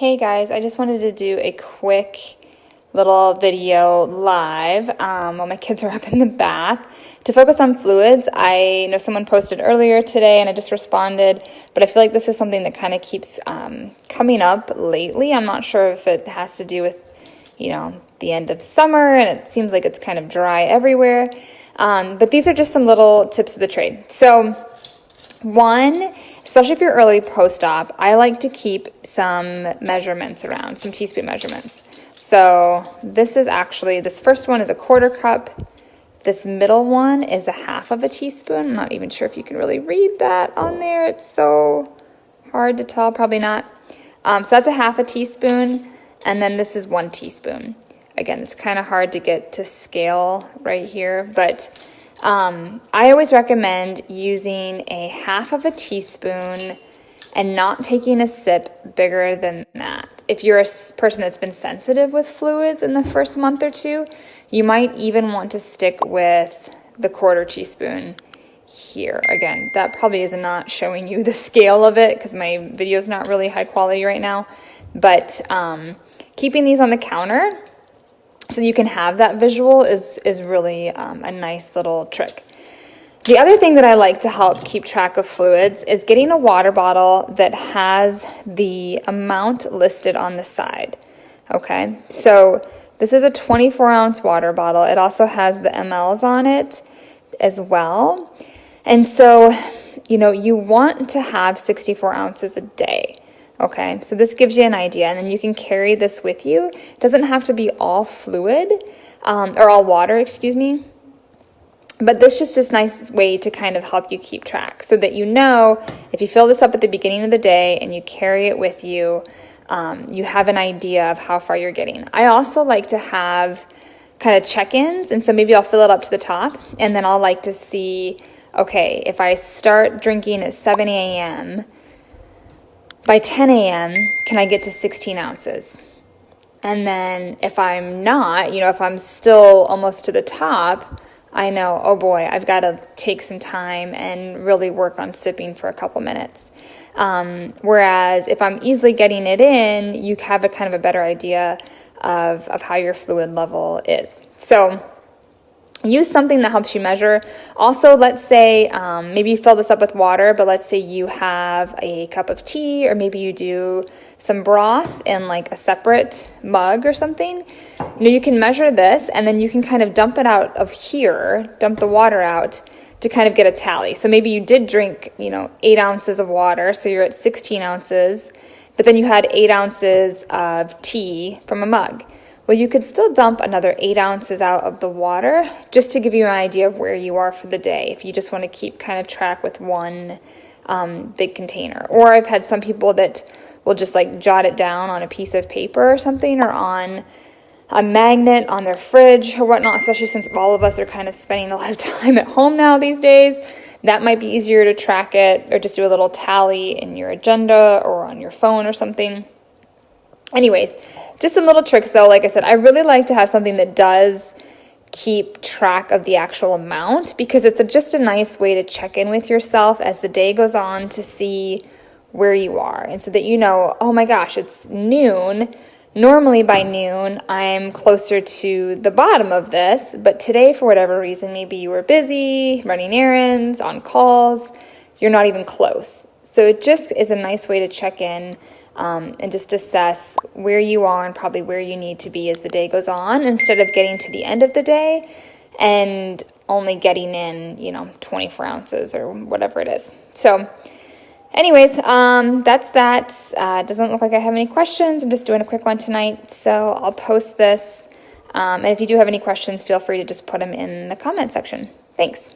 Hey guys, I just wanted to do a quick little video live while my kids are up in the bath to focus on fluids. I know someone posted earlier today and I just responded, but I feel like this is something that kind of keeps coming up lately. I'm not sure if it has to do with, the end of summer and it seems like it's kind of dry everywhere. But these are just some little tips of the trade. So one, especially if you're early post-op, I like to keep some measurements around, some teaspoon measurements. So this first one is a 1/4 cup. This middle one is a 1/2 of a teaspoon. I'm not even sure if you can really read that on there. It's so hard to tell, probably not. So that's a 1/2 a teaspoon. And then this is 1 teaspoon. Again, it's kind of hard to get to scale right here, but I always recommend using a 1/2 of a teaspoon and not taking a sip bigger than that. If you're a person that's been sensitive with fluids in the first month or two, you might even want to stick with the 1/4 teaspoon here. Again, that probably is not showing you the scale of it because my video is not really high quality right now, but keeping these on the counter so you can have that visual is really a nice little trick. The other thing that I like to help keep track of fluids is getting a water bottle that has the amount listed on the side. Okay, so this is a 24-ounce water bottle. It also has the mLs on it as well. And so, you want to have 64 ounces a day. Okay, so this gives you an idea, and then you can carry this with you. It doesn't have to be all fluid, or all water, excuse me. But this is just a nice way to kind of help you keep track so that if you fill this up at the beginning of the day and you carry it with you, you have an idea of how far you're getting. I also like to have kind of check-ins, and so maybe I'll fill it up to the top, and then I'll like to see, okay, if I start drinking at 7 a.m., by 10 a.m., can I get to 16 ounces? And then if I'm not, if I'm still almost to the top, I know, oh boy, I've got to take some time and really work on sipping for a couple minutes. Whereas if I'm easily getting it in, you have a kind of a better idea of how your fluid level is. So use something that helps you measure. Also, let's say maybe you fill this up with water, but let's say you have a cup of tea, or maybe you do some broth in like a separate mug or something. You can measure this, and then you can kind of dump it out of here, dump the water out to kind of get a tally. So maybe you did drink, 8 ounces of water, so you're at 16 ounces, but then you had 8 ounces of tea from a mug. Well, you could still dump another 8 ounces out of the water just to give you an idea of where you are for the day, if you just want to keep kind of track with one big container. Or I've had some people that will just like jot it down on a piece of paper or something, or on a magnet on their fridge or whatnot, especially since all of us are kind of spending a lot of time at home now these days. That might be easier to track it, or just do a little tally in your agenda or on your phone or something. Anyways, just some little tricks though. Like I said, I really like to have something that does keep track of the actual amount, because it's just a nice way to check in with yourself as the day goes on to see where you are. And so that oh my gosh, it's noon. Normally by noon, I'm closer to the bottom of this, but today for whatever reason, maybe you were busy, running errands, on calls, you're not even close. So it just is a nice way to check in and just assess where you are and probably where you need to be as the day goes on, instead of getting to the end of the day and only getting in, 24 ounces or whatever it is. So anyways, that's that. It doesn't look like I have any questions. I'm just doing a quick one tonight, so I'll post this. And if you do have any questions, feel free to just put them in the comment section. Thanks.